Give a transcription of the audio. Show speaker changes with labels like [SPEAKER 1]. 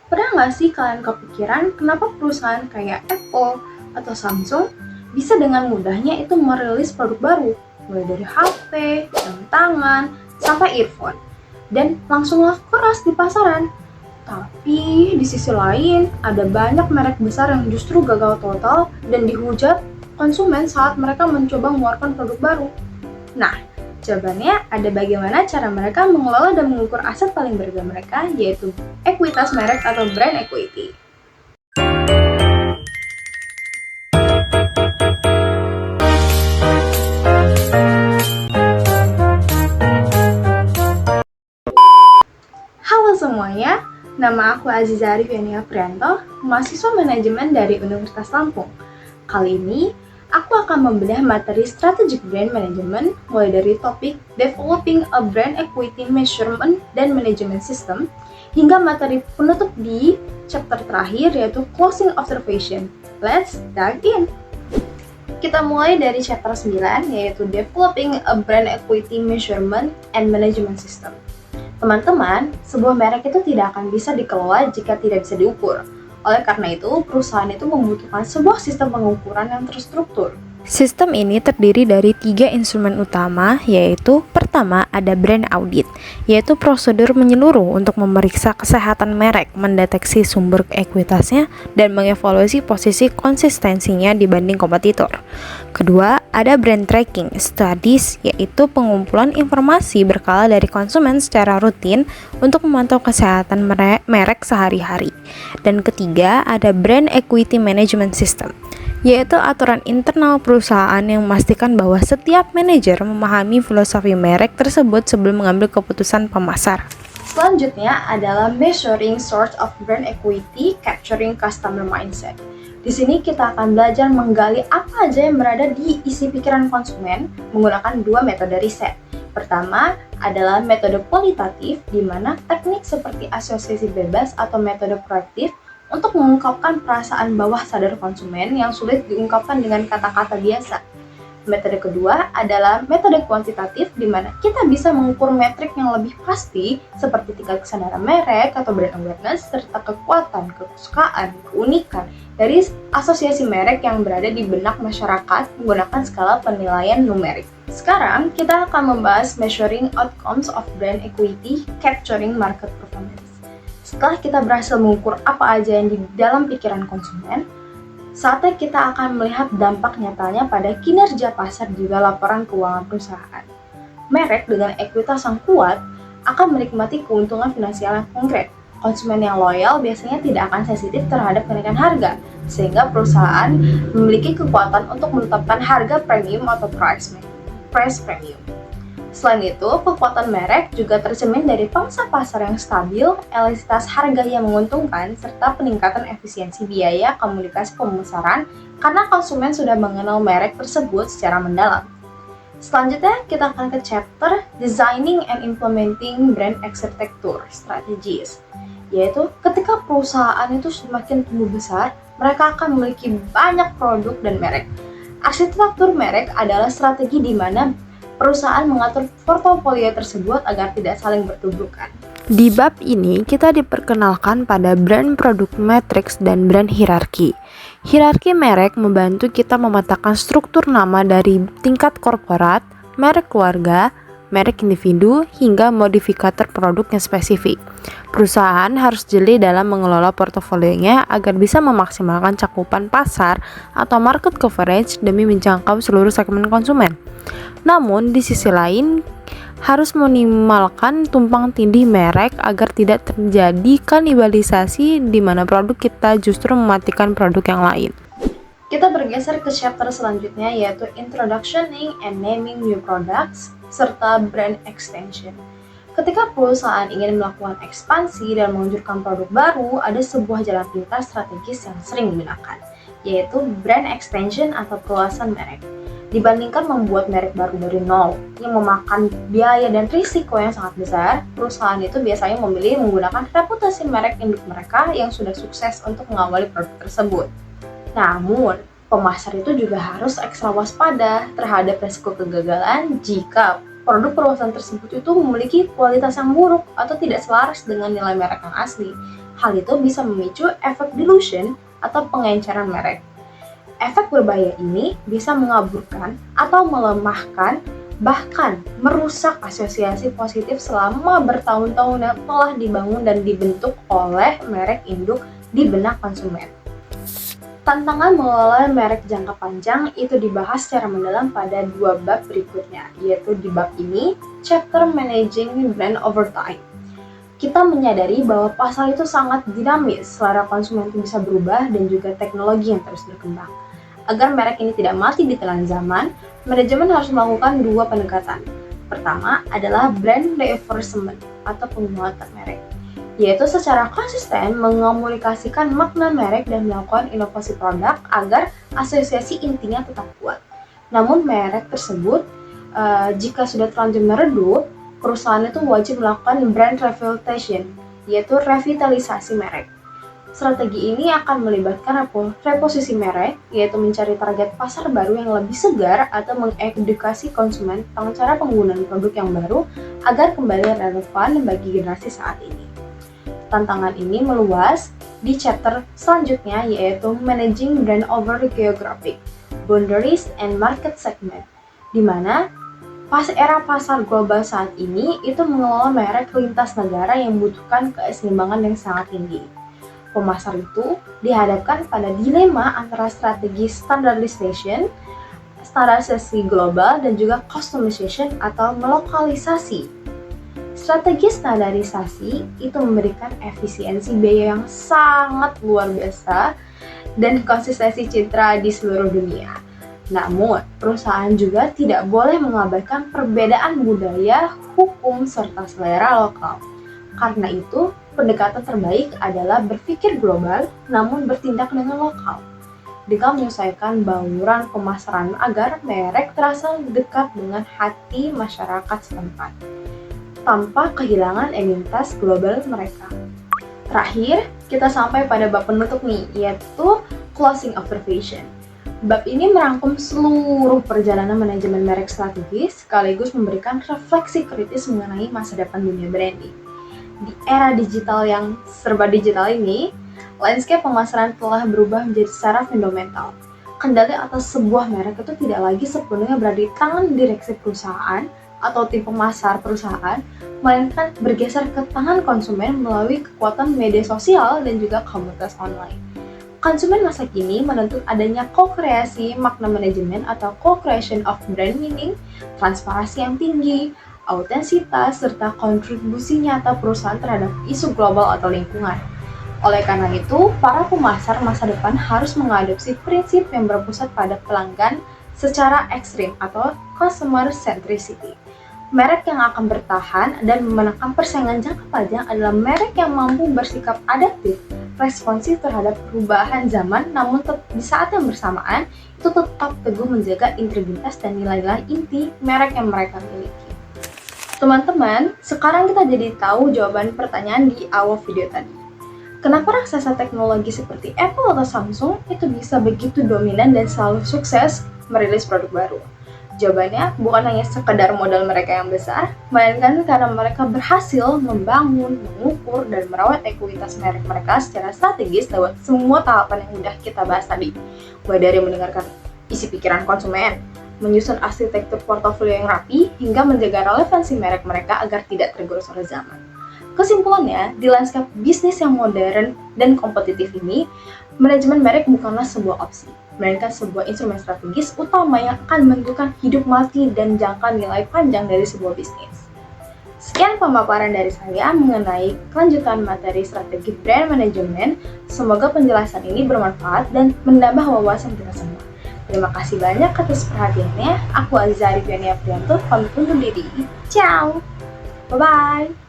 [SPEAKER 1] Pernah nggak sih kalian kepikiran kenapa perusahaan kayak Apple atau Samsung bisa dengan mudahnya itu merilis produk baru, mulai dari HP, jam tangan, sampai earphone, dan langsung laku keras di pasaran. Tapi di sisi lain, ada banyak merek besar yang justru gagal total dan dihujat konsumen saat mereka mencoba mengeluarkan produk baru. Nah, jawabannya ada bagaimana cara mereka mengelola dan mengukur aset paling berharga mereka, yaitu ekuitas merek atau brand equity. Halo semuanya, nama aku Aziza Arifyania Prianto, mahasiswa manajemen dari Universitas Lampung. Kali ini, aku akan membedah materi Strategic Brand Management mulai dari topik Developing a Brand Equity Measurement dan Management System hingga materi penutup di chapter terakhir yaitu Closing Observation. Let's dive in! Kita mulai dari chapter 9 yaitu Developing a Brand Equity Measurement and Management System. Teman-teman, sebuah merek itu tidak akan bisa dikelola jika tidak bisa diukur. Oleh karena itu, perusahaan itu membutuhkan sebuah sistem pengukuran yang terstruktur.
[SPEAKER 2] Sistem ini terdiri dari 3 instrumen utama, yaitu pertama ada brand audit, yaitu prosedur menyeluruh untuk memeriksa kesehatan merek, mendeteksi sumber ekuitasnya, dan mengevaluasi posisi konsistensinya dibanding kompetitor. Kedua, ada brand tracking studies, yaitu pengumpulan informasi berkala dari konsumen secara rutin untuk memantau kesehatan merek sehari-hari. Dan ketiga, ada brand equity management system, yaitu aturan internal perusahaan yang memastikan bahwa setiap manajer memahami filosofi merek tersebut sebelum mengambil keputusan pemasar.
[SPEAKER 1] Selanjutnya adalah Measuring Source of Brand Equity, Capturing Customer Mindset. Di sini kita akan belajar menggali apa aja yang berada di isi pikiran konsumen menggunakan 2 metode riset. Pertama adalah metode kualitatif, di mana teknik seperti asosiasi bebas atau metode proaktif untuk mengungkapkan perasaan bawah sadar konsumen yang sulit diungkapkan dengan kata-kata biasa. Metode kedua adalah metode kuantitatif, di mana kita bisa mengukur metrik yang lebih pasti seperti tingkat kesadaran merek atau brand awareness, serta kekuatan, kesukaan, keunikan dari asosiasi merek yang berada di benak masyarakat menggunakan skala penilaian numerik. Sekarang kita akan membahas Measuring Outcomes of Brand Equity, Capturing Market Performance. Setelah kita berhasil mengukur apa aja yang di dalam pikiran konsumen, saatnya kita akan melihat dampak nyatanya pada kinerja pasar juga laporan keuangan perusahaan. Merek dengan ekuitas yang kuat akan menikmati keuntungan finansial yang konkret. Konsumen yang loyal biasanya tidak akan sensitif terhadap kenaikan harga, sehingga perusahaan memiliki kekuatan untuk menetapkan harga premium atau price premium. Selain itu, kekuatan merek juga tercermin dari pangsa pasar yang stabil, elastisitas harga yang menguntungkan, serta peningkatan efisiensi biaya komunikasi pemasaran karena konsumen sudah mengenal merek tersebut secara mendalam. Selanjutnya, kita akan ke chapter Designing and Implementing Brand Architecture Strategies, yaitu ketika perusahaan itu semakin tumbuh besar, mereka akan memiliki banyak produk dan merek. Arsitektur merek adalah strategi di mana perusahaan mengatur portofolio tersebut agar tidak saling bertuburkan.
[SPEAKER 2] Di bab ini, kita diperkenalkan pada brand produk matrix dan brand hierarki. Hierarki merek membantu kita memetakan struktur nama dari tingkat korporat, merek keluarga, merek individu, hingga modifikator produk yang spesifik. Perusahaan harus jeli dalam mengelola portofolionya agar bisa memaksimalkan cakupan pasar atau market coverage demi menjangkau seluruh segmen konsumen. Namun, di sisi lain, harus meminimalkan tumpang tindih merek agar tidak terjadi kanibalisasi di mana produk kita justru mematikan produk yang lain.
[SPEAKER 1] Kita bergeser ke chapter selanjutnya yaitu Introductioning and Naming New Products serta Brand Extension. Ketika perusahaan ingin melakukan ekspansi dan meluncurkan produk baru, ada sebuah jalan pintas strategis yang sering digunakan, yaitu Brand Extension atau perluasan merek. Dibandingkan membuat merek baru dari nol yang memakan biaya dan risiko yang sangat besar, perusahaan itu biasanya memilih menggunakan reputasi merek induk mereka yang sudah sukses untuk mengawali produk tersebut. Namun, pemasar itu juga harus ekstra waspada terhadap risiko kegagalan jika produk perusahaan tersebut itu memiliki kualitas yang buruk atau tidak selaras dengan nilai merek yang asli. Hal itu bisa memicu efek dilution atau pengenceran merek. Efek berbahaya ini bisa mengaburkan atau melemahkan, bahkan merusak asosiasi positif selama bertahun-tahun yang telah dibangun dan dibentuk oleh merek induk di benak konsumen. Tantangan mengelola merek jangka panjang itu dibahas secara mendalam pada 2 bab berikutnya, yaitu di bab ini, Chapter Managing Brand Over Time. Kita menyadari bahwa pasar itu sangat dinamis, selera konsumen itu bisa berubah dan juga teknologi yang terus berkembang. Agar merek ini tidak mati di telan zaman, manajemen harus melakukan 2 pendekatan. Pertama adalah brand reinforcement atau penguatan merek, yaitu secara konsisten mengomunikasikan makna merek dan melakukan inovasi produk agar asosiasi intinya tetap kuat. Namun merek tersebut jika sudah terlanjur meredup, perusahaan itu wajib melakukan brand revitalization, yaitu revitalisasi merek. Strategi ini akan melibatkan reposisi merek, yaitu mencari target pasar baru yang lebih segar atau mengedukasi konsumen tentang cara penggunaan produk yang baru agar kembali relevan bagi generasi saat ini. Tantangan ini meluas di chapter selanjutnya, yaitu Managing Brand Over Geographic, Boundaries and Market Segment, di mana era pasar global saat ini itu mengelola merek lintas negara yang membutuhkan keseimbangan yang sangat tinggi. Pemasar itu dihadapkan pada dilema antara strategi standardization global dan juga customization atau melokalisasi. Strategi standarisasi itu memberikan efisiensi biaya yang sangat luar biasa dan konsistensi citra di seluruh dunia. Namun, perusahaan juga tidak boleh mengabaikan perbedaan budaya, hukum, serta selera lokal. Karena itu, pendekatan terbaik adalah berpikir global namun bertindak dengan lokal, dengan menyesuaikan bauran pemasaran agar merek terasa dekat dengan hati masyarakat setempat, tanpa kehilangan identitas global mereka. Terakhir, kita sampai pada bab penutup nih, yaitu Closing Observation. Bab ini merangkum seluruh perjalanan manajemen merek strategis sekaligus memberikan refleksi kritis mengenai masa depan dunia branding. Di era digital yang serba digital ini, landscape pemasaran telah berubah menjadi secara fundamental. Kendali atas sebuah merek itu tidak lagi sepenuhnya berada di tangan direksi perusahaan atau tim pemasar perusahaan, melainkan bergeser ke tangan konsumen melalui kekuatan media sosial dan juga komunitas online. Konsumen masa kini menuntut adanya co-kreasi makna manajemen atau co-creation of brand meaning, transparansi yang tinggi, autentisitas, serta kontribusi nyata perusahaan terhadap isu global atau lingkungan. Oleh karena itu, para pemasar masa depan harus mengadopsi prinsip yang berpusat pada pelanggan secara ekstrim atau customer centricity. Merek yang akan bertahan dan memenangkan persaingan jangka panjang adalah merek yang mampu bersikap adaptif, responsif terhadap perubahan zaman, namun di saat yang bersamaan itu tetap teguh menjaga integritas dan nilai-nilai inti merek yang mereka miliki. Teman-teman, sekarang kita jadi tahu jawaban pertanyaan di awal video tadi. Kenapa raksasa teknologi seperti Apple atau Samsung itu bisa begitu dominan dan selalu sukses merilis produk baru? Jawabannya bukan hanya sekedar modal mereka yang besar, melainkan karena mereka berhasil membangun, mengukur, dan merawat ekuitas merek mereka secara strategis lewat semua tahapan yang udah kita bahas tadi. Mulai dari mendengarkan isi pikiran konsumen, menyusun arsitektur portofolio yang rapi, hingga menjaga relevansi merek mereka agar tidak tergerus oleh zaman. Kesimpulannya, di lanskap bisnis yang modern dan kompetitif ini, manajemen merek bukanlah sebuah opsi, melainkan sebuah instrumen strategis utama yang akan menentukan hidup mati dan jangka nilai panjang dari sebuah bisnis. Sekian pemaparan dari saya mengenai kelanjutan materi strategi brand management. Semoga penjelasan ini bermanfaat dan menambah wawasan kita semua. Terima kasih banyak atas perhatiannya. Aku Aziza Arifiani Aprianto, pamit undur diri. Ciao! Bye-bye!